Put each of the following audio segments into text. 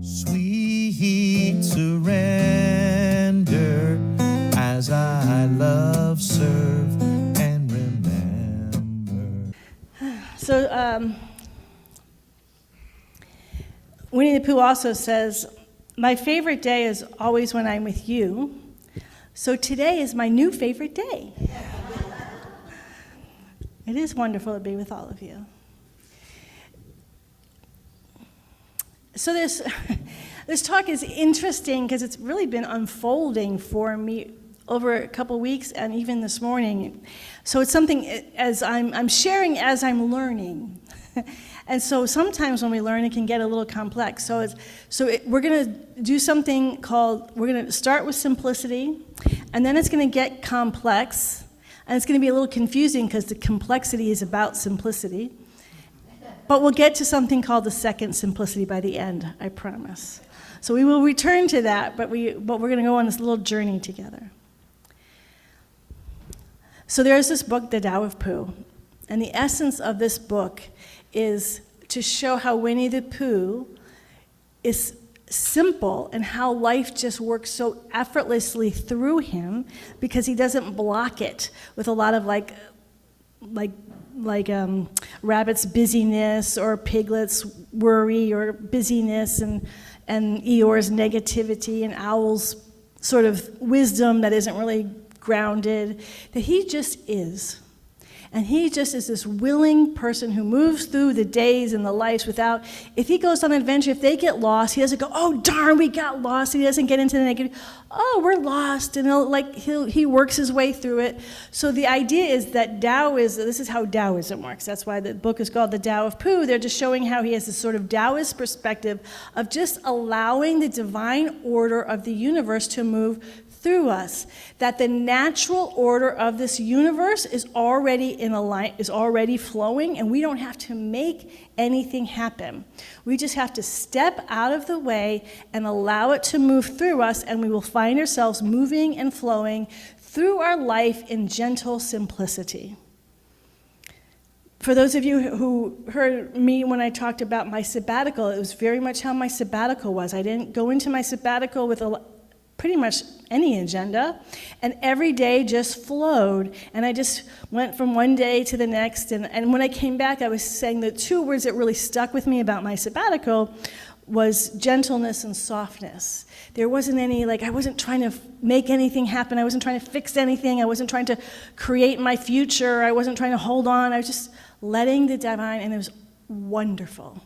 Sweet surrender as I love, serve, and remember. So, Winnie the Pooh also says, my favorite day is always when I'm with you, so today is my new favorite day. It is wonderful to be with all of you. So this talk is interesting because it's really been unfolding for me over a couple weeks and even this morning. So it's something as I'm sharing as I'm learning. And so sometimes when we learn, it can get a little complex. We're going to do something called, we're going to start with simplicity, and then it's going to get complex, and it's going to be a little confusing because the complexity is about simplicity. But we'll get to something called the second simplicity by the end, I promise. So we will return to that, but we're going to go on this little journey together. So there's this book, The Tao of Pooh, and the essence of this book is to show how Winnie the Pooh is simple and how life just works so effortlessly through him because he doesn't block it with a lot of like rabbit's busyness or piglet's worry or busyness and Eeyore's negativity and owl's sort of wisdom that isn't really grounded, that he just is. And he just is this willing person who moves through the days and the lives without, if he goes on an adventure, if they get lost, he doesn't go, oh, darn, we got lost. He doesn't get into the negative, oh, we're lost. And he works his way through it. So the idea is that this is how Taoism works. That's why the book is called The Tao of Pooh. They're just showing how he has this sort of Taoist perspective of just allowing the divine order of the universe to move through us, that the natural order of this universe is already is already flowing, and we don't have to make anything happen. We just have to step out of the way and allow it to move through us, and we will find ourselves moving and flowing through our life in gentle simplicity. For those of you who heard me when I talked about my sabbatical, it was very much how my sabbatical was. I didn't go into my sabbatical with pretty much any agenda, and every day just flowed, and I just went from one day to the next, and when I came back, I was saying the two words that really stuck with me about my sabbatical was gentleness and softness. There wasn't any, I wasn't trying to make anything happen, I wasn't trying to fix anything, I wasn't trying to create my future, I wasn't trying to hold on, I was just letting the divine, and it was wonderful.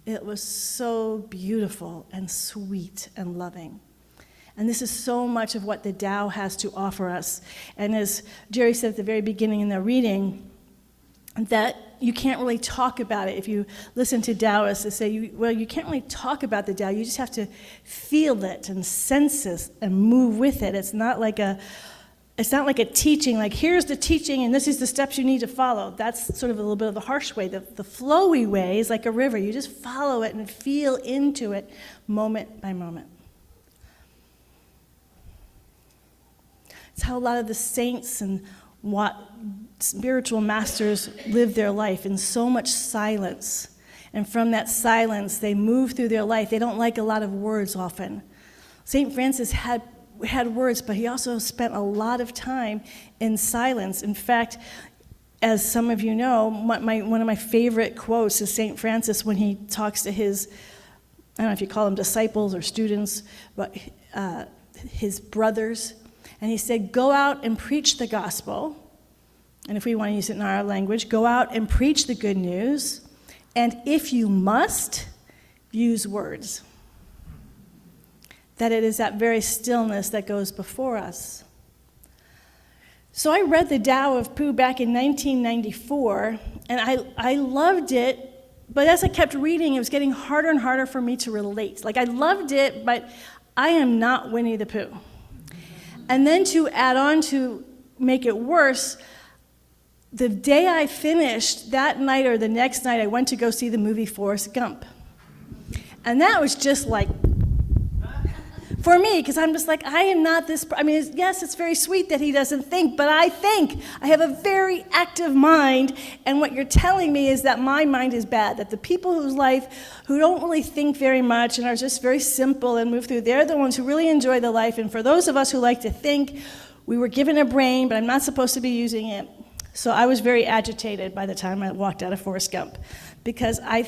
It was so beautiful and sweet and loving. And this is so much of what the Tao has to offer us. And as Jerry said at the very beginning in the reading, that you can't really talk about it. If you listen to Taoists, they say, you can't really talk about the Tao. You just have to feel it and sense it and move with it. It's not like a teaching, like here's the teaching and this is the steps you need to follow. That's sort of a little bit of the harsh way. The flowy way is like a river. You just follow it and feel into it moment by moment. It's how a lot of the saints and what spiritual masters live their life in so much silence. And from that silence, they move through their life. They don't like a lot of words often. St. Francis had words, but he also spent a lot of time in silence. In fact, as some of you know, one of my favorite quotes is St. Francis when he talks to his, I don't know if you call them disciples or students, but his brothers. And he said, go out and preach the gospel. And if we want to use it in our language, go out and preach the good news. And if you must, use words. That it is that very stillness that goes before us. So I read The Tao of Pooh back in 1994, and I loved it, but as I kept reading, it was getting harder and harder for me to relate. I loved it, but I am not Winnie the Pooh. And then to add on to make it worse, the day I finished, that night or the next night, I went to go see the movie Forrest Gump. And that was just For me, because I'm just like, I am not this, I mean, yes, it's very sweet that he doesn't think, but I think. I have a very active mind, and what you're telling me is that my mind is bad, that the people whose life, who don't really think very much and are just very simple and move through, they're the ones who really enjoy the life, and for those of us who like to think, we were given a brain, but I'm not supposed to be using it. So I was very agitated by the time I walked out of Forrest Gump, because I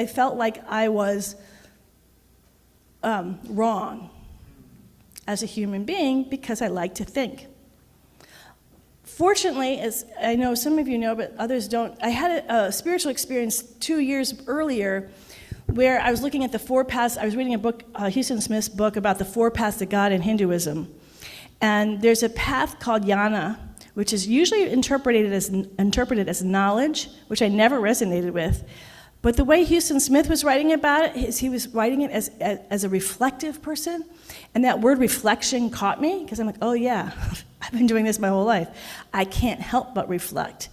felt like I was wrong as a human being because I like to think. Fortunately, as I know some of you know, but others don't, I had a spiritual experience 2 years earlier where I was looking at the four paths. I was reading a book, Houston Smith's book about the four paths to God in Hinduism. And there's a path called jnana, which is usually interpreted as knowledge, which I never resonated with. But the way Houston Smith was writing about it is he was writing it as a reflective person. And that word reflection caught me, because I'm like, oh yeah, I've been doing this my whole life. I can't help but reflect.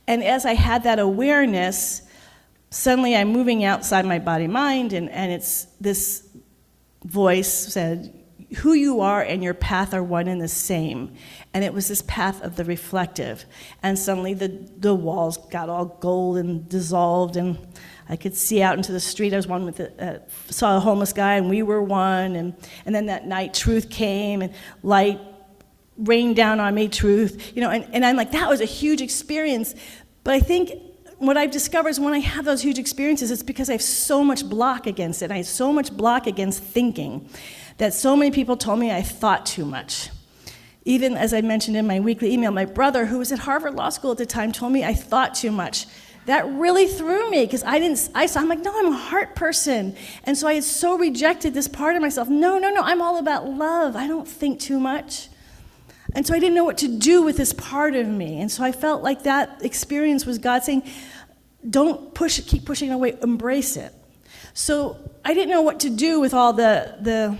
And as I had that awareness, suddenly I'm moving outside my body-mind, and it's this voice said, who you are and your path are one and the same. And it was this path of the reflective. And suddenly the walls got all gold and dissolved, and I could see out into the street. I was one with saw a homeless guy, and we were one. And then that night, truth came, and light rained down on me, truth. You know, and I'm like, that was a huge experience. But I think what I've discovered is when I have those huge experiences, it's because I have so much block against it. I have so much block against thinking that so many people told me I thought too much. Even as I mentioned in my weekly email, my brother, who was at Harvard Law School at the time, told me I thought too much. That really threw me, because I'm like, no, I'm a heart person. And so I had so rejected this part of myself. No, I'm all about love. I don't think too much. And so I didn't know what to do with this part of me. And so I felt like that experience was God saying, don't push it, keep pushing it away, embrace it. So I didn't know what to do with all the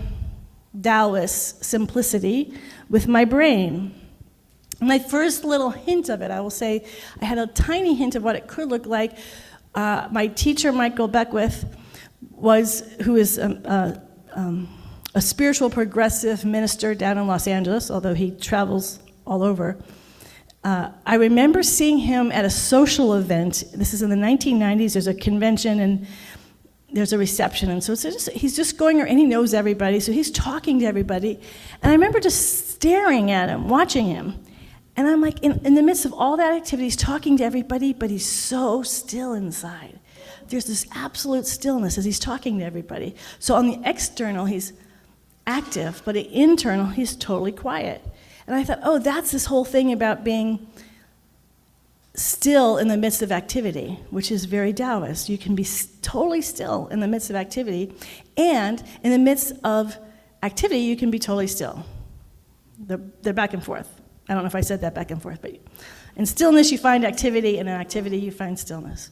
Taoist simplicity with my brain. My first little hint of it, I will say, I had a tiny hint of what it could look like. My teacher, Michael Beckwith, who is a spiritual progressive minister down in Los Angeles, although he travels all over. I remember seeing him at a social event. This is in the 1990s. There's a convention, and there's a reception, and so he's just going, and he knows everybody, so he's talking to everybody. And I remember just staring at him, watching him. And I'm like, in the midst of all that activity, he's talking to everybody, but he's so still inside. There's this absolute stillness as he's talking to everybody. So on the external, he's active, but the internal, he's totally quiet. And I thought, oh, that's this whole thing about being still in the midst of activity, which is very Taoist. You can be totally still in the midst of activity, and in the midst of activity, you can be totally still. They're back and forth. I don't know if I said that back and forth, but in stillness you find activity, and in activity you find stillness.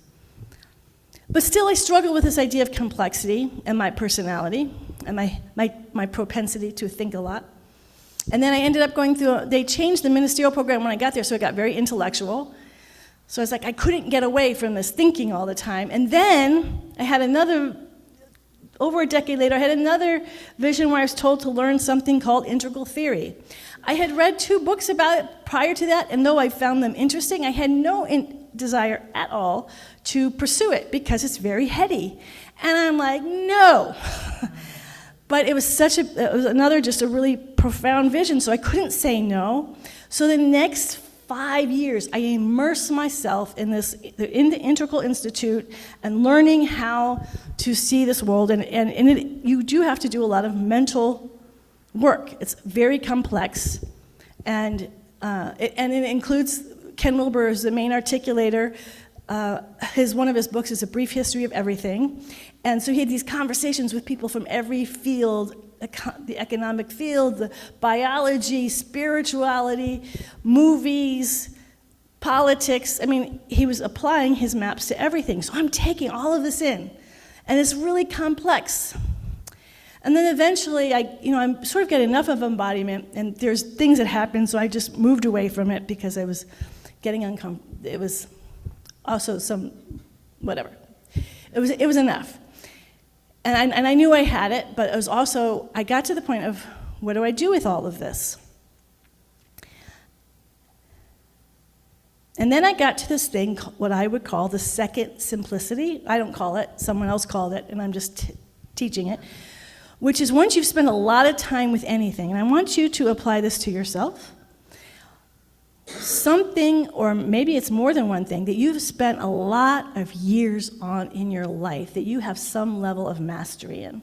But still I struggle with this idea of complexity and my personality and my propensity to think a lot. And then I ended up going through, they changed the ministerial program when I got there, so it got very intellectual. So I was like, I couldn't get away from this thinking all the time. And then I had over a decade later, I had another vision where I was told to learn something called integral theory. I had read 2 books about it prior to that, and though I found them interesting, I had no desire at all to pursue it because it's very heady. And I'm like, no. But it was another just a really profound vision, so I couldn't say no. So the next 5 years, I immersed myself in the Integral Institute and learning how to see this world. And you do have to do a lot of mental work. It's very complex, and it includes Ken Wilber is the main articulator. One of his books is A Brief History of Everything, and so he had these conversations with people from every field, the economic field, the biology, spirituality, movies, politics. I mean, he was applying his maps to everything. So I'm taking all of this in, and it's really complex. And then eventually, I'm sort of getting enough of embodiment, and there's things that happen, so I just moved away from it because I was getting uncomfortable. It was also whatever. It was enough. And I knew I had it, but it was also, I got to the point of, what do I do with all of this? And then I got to this thing, what I would call the second simplicity. I don't call it, someone else called it, and I'm just teaching it, which is once you've spent a lot of time with anything, and I want you to apply this to yourself, something, or maybe it's more than one thing, that you've spent a lot of years on in your life, that you have some level of mastery in.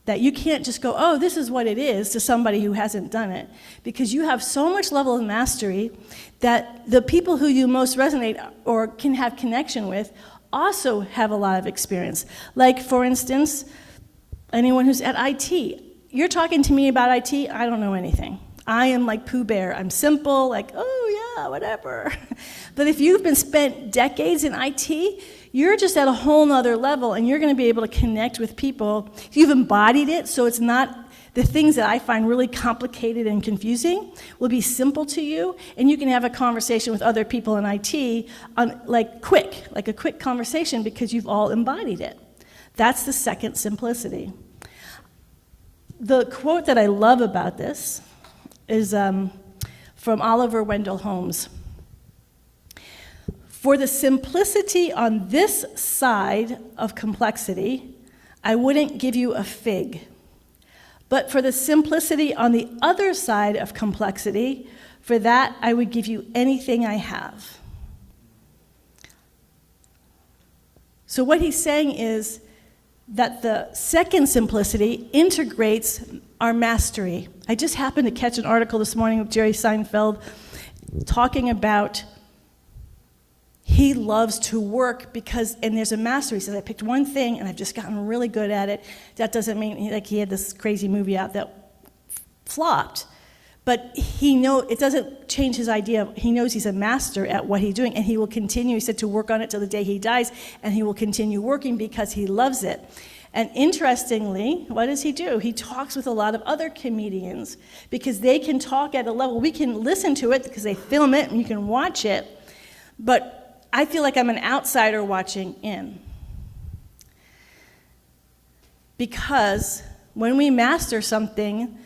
That you can't just go, oh, this is what it is, to somebody who hasn't done it. Because you have so much level of mastery that the people who you most resonate or can have connection with also have a lot of experience. Like, for instance, anyone who's at IT. You're talking to me about IT, I don't know anything. I am like Pooh Bear. I'm simple, like, oh yeah, whatever. But if you've been spent decades in IT, you're just at a whole nother level, and you're going to be able to connect with people. You've embodied it, so it's not the things that I find really complicated and confusing will be simple to you, and you can have a conversation with other people in IT, like a quick conversation, because you've all embodied it. That's the second simplicity. The quote that I love about this is from Oliver Wendell Holmes. For the simplicity on this side of complexity, I wouldn't give you a fig. But for the simplicity on the other side of complexity, for that I would give you anything I have. So what he's saying is that the second simplicity integrates our mastery. I just happened to catch an article this morning with Jerry Seinfeld talking about he loves to work because, and there's a mastery. He says, I picked one thing and I've just gotten really good at it. That doesn't mean, like, he had this crazy movie out that flopped. But it doesn't change his idea. He knows he's a master at what he's doing, and he will continue, he said, to work on it till the day he dies, and he will continue working because he loves it. And interestingly, what does he do? He talks with a lot of other comedians because they can talk at a level, we can listen to it because they film it and you can watch it, but I feel like I'm an outsider watching in. Because when we master something,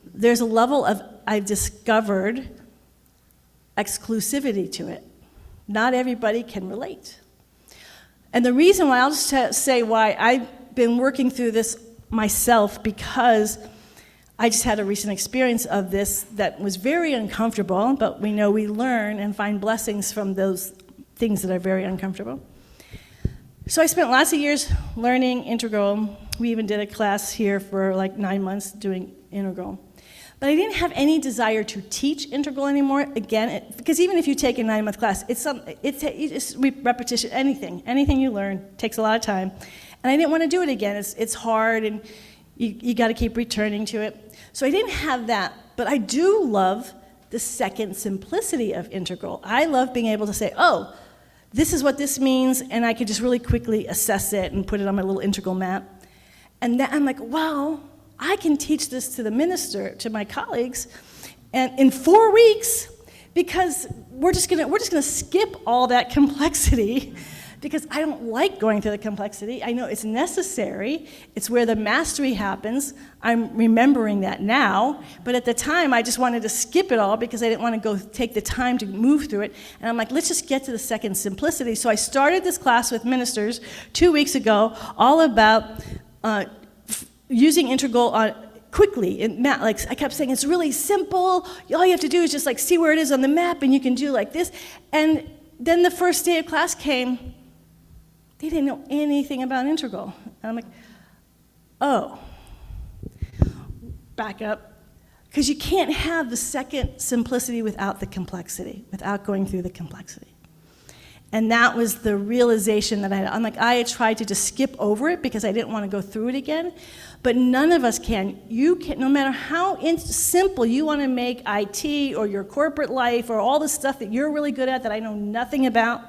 there's a level of, I've discovered, exclusivity to it. Not everybody can relate. And the reason why, I'll just say why I've been working through this myself, because I just had a recent experience of this that was very uncomfortable, but we know we learn and find blessings from those things that are very uncomfortable. So I spent lots of years learning integral. We even did a class here for like 9 months doing integral. But I didn't have any desire to teach integral anymore. Again, because even if you take a 9-month class, it's repetition. Anything you learn takes a lot of time, and I didn't want to do it again. It's hard, and you got to keep returning to it. So I didn't have that, but I do love the second simplicity of integral. I love being able to say, oh, this is what this means, and I could just really quickly assess it and put it on my little integral map. And then I'm like, wow, I can teach this to the minister, to my colleagues, and in 4 weeks, because we're just gonna skip all that complexity, because I don't like going through the complexity. I know it's necessary. It's where the mastery happens. I'm remembering that now, but at the time, I just wanted to skip it all because I didn't want to go take the time to move through it. And I'm like, let's just get to the second simplicity. So I started this class with ministers 2 weeks ago, all about using integral quickly in map. Like I kept saying, it's really simple. All you have to do is just like see where it is on the map, and you can do like this. And then the first day of class came. They didn't know anything about integral. And I'm like, oh, back up. Because you can't have the second simplicity without the complexity, without going through the complexity. And that was the realization that I had. I'm like, I had tried to just skip over it because I didn't want to go through it again. But none of us can. You can, no matter how simple you want to make IT or your corporate life or all the stuff that you're really good at that I know nothing about.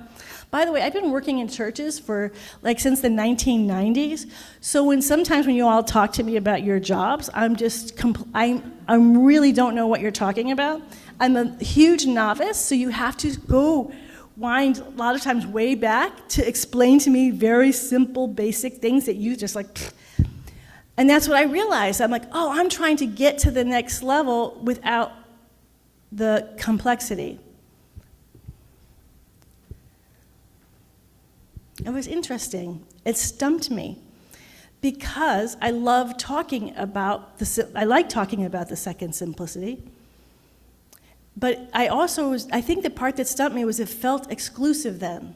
By the way, I've been working in churches for since the 1990s. So sometimes when you all talk to me about your jobs, I really don't know what you're talking about. I'm a huge novice, so you have to go wind a lot of times way back to explain to me very simple, basic things that you just like, pfft. And that's what I realized. I'm like, oh, I'm trying to get to the next level without the complexity. It was interesting. It stumped me because I like talking about the second simplicity. But I think the part that stumped me was it felt exclusive then.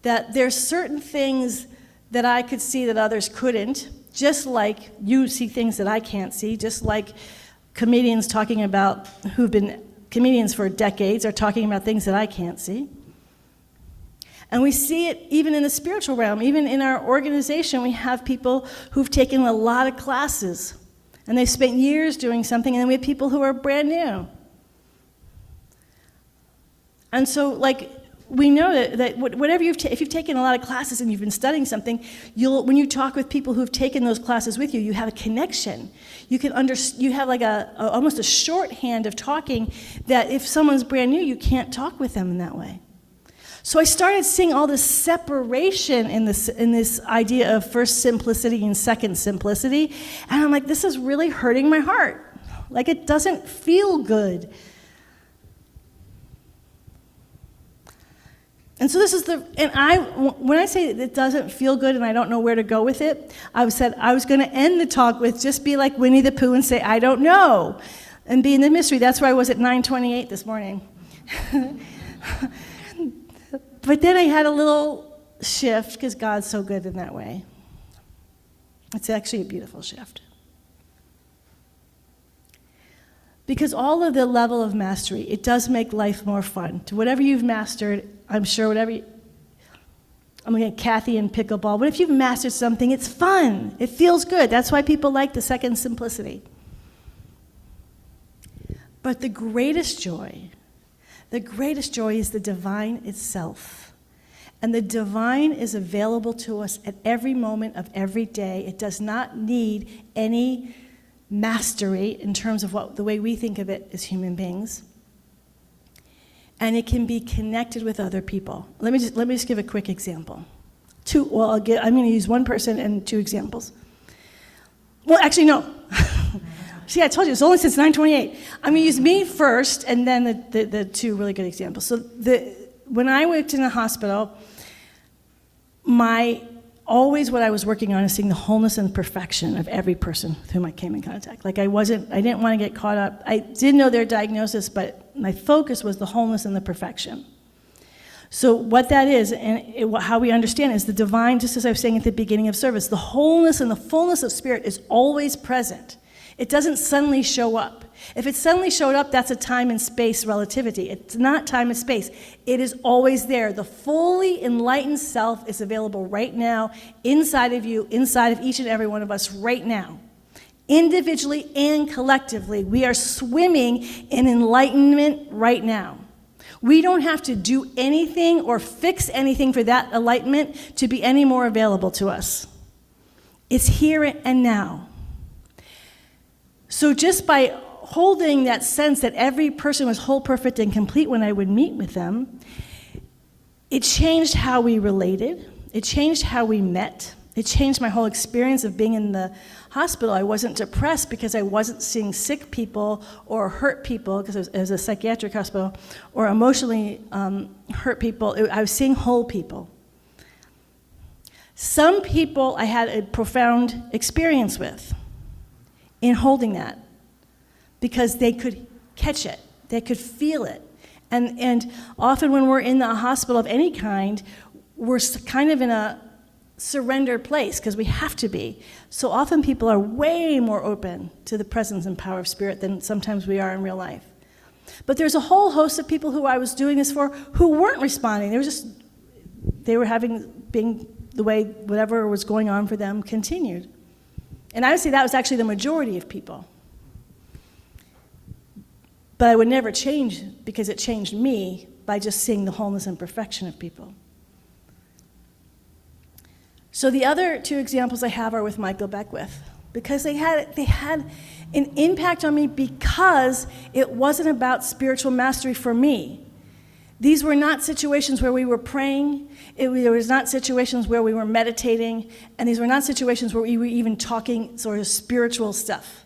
That there's certain things that I could see that others couldn't, just like you see things that I can't see, just like comedians who've been comedians for decades are talking about things that I can't see. And we see it even in the spiritual realm. Even in our organization, we have people who've taken a lot of classes, and they've spent years doing something, and then we have people who are brand new. And so, we know that whatever if you've taken a lot of classes and you've been studying something, when you talk with people who've taken those classes with you, you have a connection. You have almost a shorthand of talking that if someone's brand new, you can't talk with them in that way. So I started seeing all this separation in this idea of first simplicity and second simplicity, and I'm like, this is really hurting my heart. Like, it doesn't feel good. And so when I say it doesn't feel good and I don't know where to go with it, I said I was going to end the talk with just be like Winnie the Pooh and say, I don't know, and be in the mystery. That's where I was at 9:28 this morning. But then I had a little shift because God's so good in that way. It's actually a beautiful shift. Because all of the level of mastery, it does make life more fun. To whatever you've mastered, I'm sure I'm looking at Kathy in pickleball. But if you've mastered something, it's fun. It feels good. That's why people like the second simplicity. But the greatest joy is the divine itself. And the divine is available to us at every moment of every day. It does not need any mastery in terms of the way we think of it as human beings. And it can be connected with other people. Let me just give a quick example. I'm going to use one person and two examples. Well, actually, no. See, I told you, it's only since 9:28. I'm going to use me first, and then the two really good examples. So when I worked in the hospital, what I was working on is seeing the wholeness and perfection of every person with whom I came in contact. Like I didn't want to get caught up. I did know their diagnosis, but my focus was the wholeness and the perfection. So what that is, and how we understand it, is the divine, just as I was saying at the beginning of service, the wholeness and the fullness of spirit is always present. It doesn't suddenly show up. If it suddenly showed up, that's a time and space relativity. It's not time and space. It is always there. The fully enlightened self is available right now, inside of you, inside of each and every one of us right now. Individually and collectively, we are swimming in enlightenment right now. We don't have to do anything or fix anything for that enlightenment to be any more available to us. It's here and now. So just by holding that sense that every person was whole, perfect, and complete when I would meet with them, it changed how we related. It changed how we met. It changed my whole experience of being in the hospital. I wasn't depressed because I wasn't seeing sick people or hurt people, because it was a psychiatric hospital, or emotionally hurt people. I was seeing whole people. Some people I had a profound experience with in holding that, because they could catch it, they could feel it. And often when we're in the hospital of any kind, we're kind of in a surrendered place, because we have to be. So often people are way more open to the presence and power of spirit than sometimes we are in real life. But there's a whole host of people who I was doing this for who weren't responding. They were being the way whatever was going on for them continued. And I would say that was actually the majority of people. But I would never change, because it changed me by just seeing the wholeness and perfection of people. So the other two examples I have are with Michael Beckwith, because they had an impact on me because it wasn't about spiritual mastery for me. These were not situations where we were praying. There was not situations where we were meditating. And these were not situations where we were even talking sort of spiritual stuff.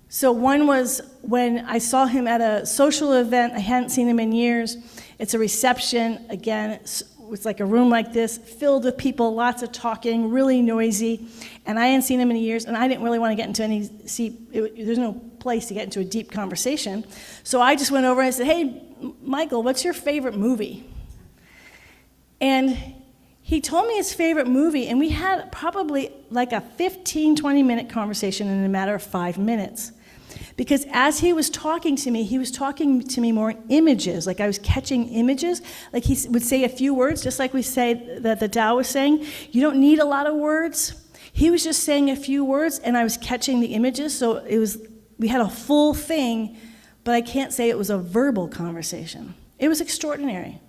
So one was when I saw him at a social event. I hadn't seen him in years. It's a reception. Again, it's like a room like this, filled with people, lots of talking, really noisy. And I hadn't seen him in years, and I didn't really want to get into any there's no place to get into a deep conversation. So I just went over and I said, hey, Michael, what's your favorite movie? And he told me his favorite movie, and we had probably like a 15, 20-minute conversation in a matter of 5 minutes. Because as he was talking to me more in images, like I was catching images. Like he would say a few words, just like we say that the Tao was saying. You don't need a lot of words. He was just saying a few words, and I was catching the images, so we had a full thing, but I can't say it was a verbal conversation. It was extraordinary.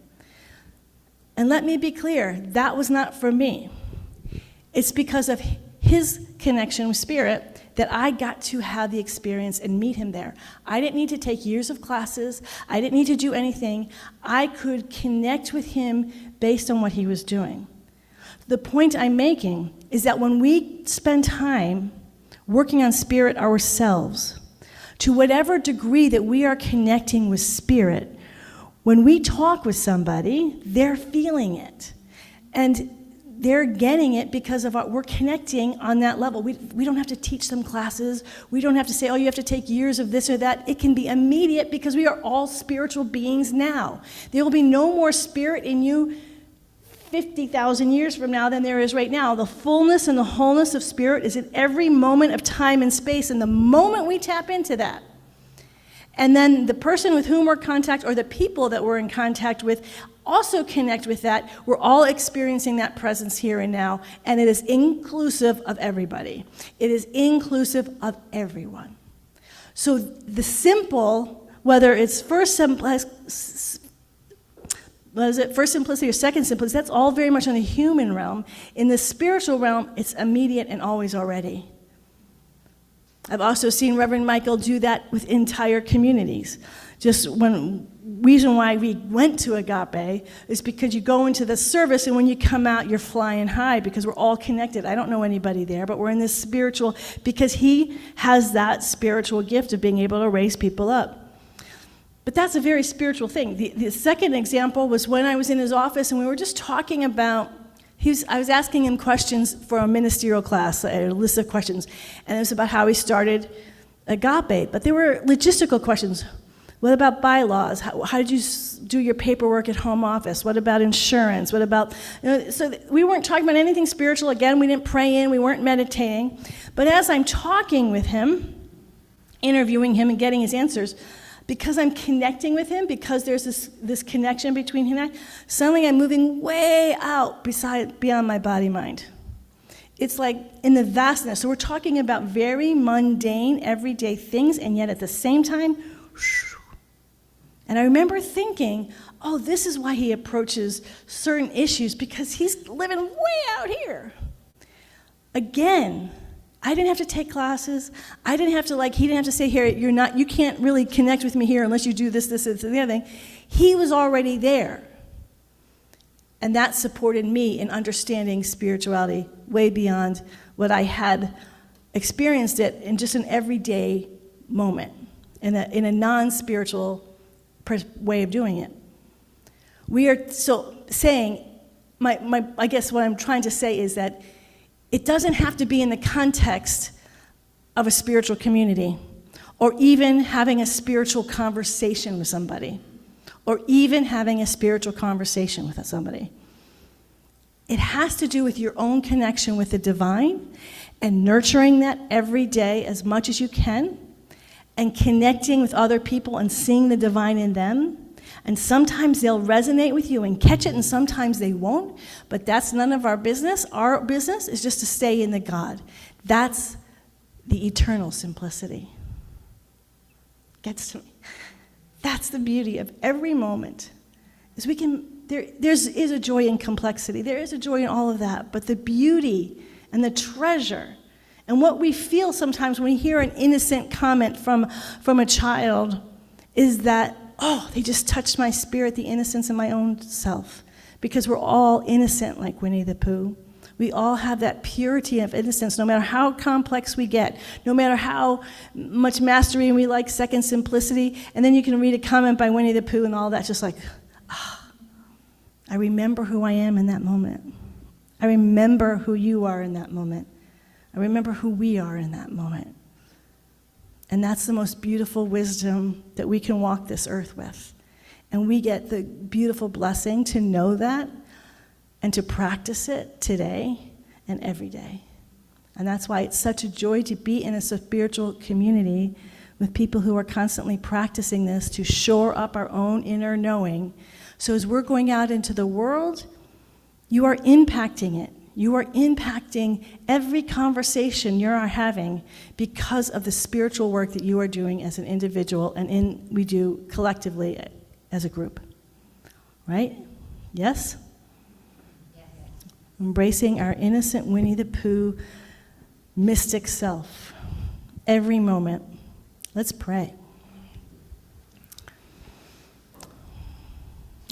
And let me be clear, that was not for me. It's because of his connection with Spirit that I got to have the experience and meet him there. I didn't need to take years of classes. I didn't need to do anything. I could connect with him based on what he was doing. The point I'm making is that when we spend time working on Spirit ourselves, to whatever degree that we are connecting with Spirit, when we talk with somebody, they're feeling it. And they're getting it because we're connecting on that level. We don't have to teach them classes. We don't have to say, oh, you have to take years of this or that. It can be immediate because we are all spiritual beings now. There will be no more Spirit in you 50,000 years from now than there is right now. The fullness and the wholeness of Spirit is in every moment of time and space. And the moment we tap into that, and then the person with whom we're in contact, or the people that we're in contact with, also connect with that, we're all experiencing that presence here and now, and it is inclusive of everybody. It is inclusive of everyone. So the simple, whether it's first simplicity or second simplicity, that's all very much on the human realm. In the spiritual realm, it's immediate and always already. I've also seen Reverend Michael do that with entire communities. Just one reason why we went to Agape is because you go into the service, and when you come out, you're flying high because we're all connected. I don't know anybody there, but we're in this spiritual, because he has that spiritual gift of being able to raise people up. But that's a very spiritual thing. The second example was when I was in his office, and we were just talking about, I was asking him questions for a ministerial class, a list of questions, and it was about how he started Agape. But there were logistical questions. What about bylaws? How did you do your paperwork at home office? What about insurance? What about, so we weren't talking about anything spiritual. Again, we didn't pray in, we weren't meditating. But as I'm talking with him, interviewing him and getting his answers, because I'm connecting with him, because there's this connection between him and I, suddenly I'm moving way out beyond my body-mind. It's like in the vastness. So we're talking about very mundane, everyday things, and yet at the same time, and I remember thinking, oh, this is why he approaches certain issues, because he's living way out here. Again, I didn't have to take classes. I didn't have to, he didn't have to say, Harriet, you can't really connect with me here unless you do this, and the other thing. He was already there. And that supported me in understanding spirituality way beyond what I had experienced it in just an everyday moment, in a non-spiritual way of doing it. We are so saying, I guess what I'm trying to say is that it doesn't have to be in the context of a spiritual community, or even having a spiritual conversation with somebody, or even having a spiritual conversation with somebody. It has to do with your own connection with the divine, and nurturing that every day as much as you can, and connecting with other people and seeing the divine in them. And sometimes they'll resonate with you and catch it, and sometimes they won't. But that's none of our business. Our business is just to stay in the God. That's the eternal simplicity. Gets to me. That's the beauty of every moment. Is there is a joy in complexity. There is a joy in all of that. But the beauty and the treasure, and what we feel sometimes when we hear an innocent comment from a child, is that oh, they just touched my spirit, the innocence in my own self. Because we're all innocent like Winnie the Pooh. We all have that purity of innocence, no matter how complex we get, no matter how much mastery we like second simplicity. And then you can read a comment by Winnie the Pooh and all that, just like, I remember who I am in that moment. I remember who you are in that moment. I remember who we are in that moment. And that's the most beautiful wisdom that we can walk this earth with. And we get the beautiful blessing to know that and to practice it today and every day. And that's why it's such a joy to be in a spiritual community with people who are constantly practicing this to shore up our own inner knowing. So as we're going out into the world, you are impacting it. You are impacting every conversation you are having because of the spiritual work that you are doing as an individual and we do collectively as a group. Right? Yes? Embracing our innocent Winnie the Pooh mystic self every moment. Let's pray.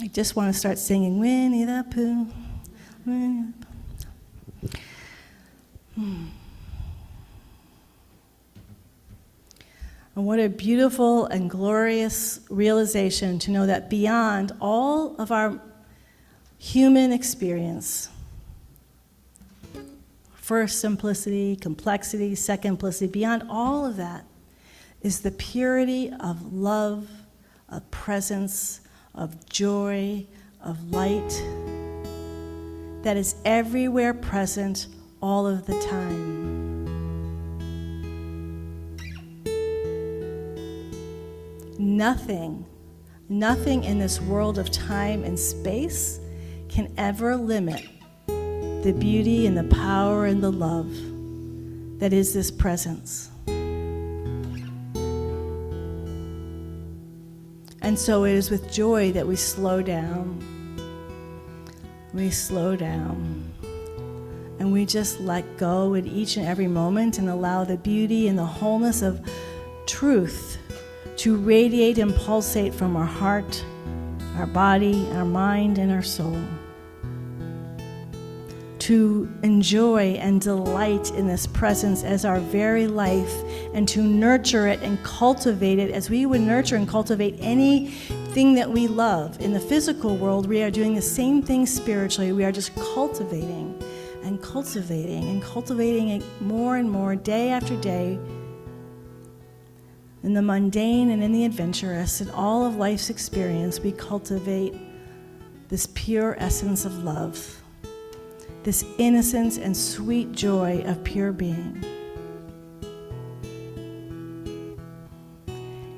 I just want to start singing Winnie the Pooh. Winnie the Pooh. And what a beautiful and glorious realization to know that beyond all of our human experience, first simplicity, complexity, second simplicity, beyond all of that is the purity of love, of presence, of joy, of light that is everywhere present all of the time. Nothing in this world of time and space can ever limit the beauty and the power and the love that is this presence. And so it is with joy that we slow down. We slow down. And we just let go in each and every moment and allow the beauty and the wholeness of truth to radiate and pulsate from our heart, our body, our mind, and our soul. To enjoy and delight in this presence as our very life, and to nurture it and cultivate it as we would nurture and cultivate anything that we love. In the physical world, we are doing the same thing spiritually. We are just cultivating and cultivating and cultivating it more and more day after day in the mundane and in the adventurous. In all of life's experience, we cultivate this pure essence of love, this innocence and sweet joy of pure being.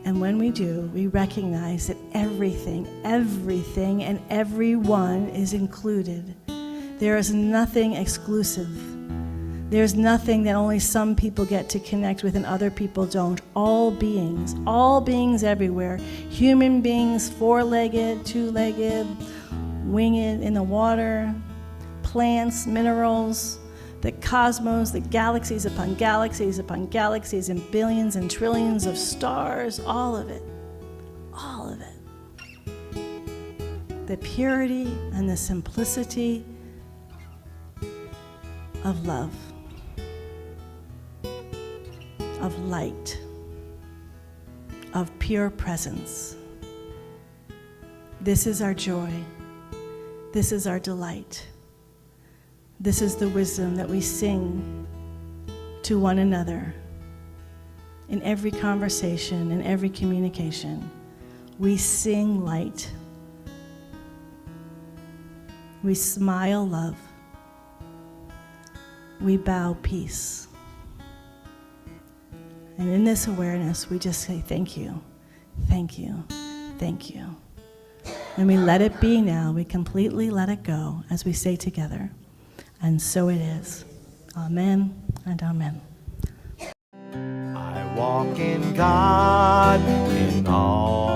And when we do, we recognize that everything and everyone is included. There is nothing exclusive. There's nothing that only some people get to connect with and other people don't. All beings everywhere. Human beings, four-legged, two-legged, winged, in the water, plants, minerals, the cosmos, the galaxies upon galaxies upon galaxies, and billions and trillions of stars, all of it. The purity and the simplicity of love, of light, of pure presence. This is our joy. This is our delight. This is the wisdom that we sing to one another in every conversation, in every communication. We sing light. We smile love. We bow peace. And in this awareness, we just say thank you, thank you, thank you. And we let it be now. We completely let it go as we say together. And so it is. Amen and amen. I walk in God in all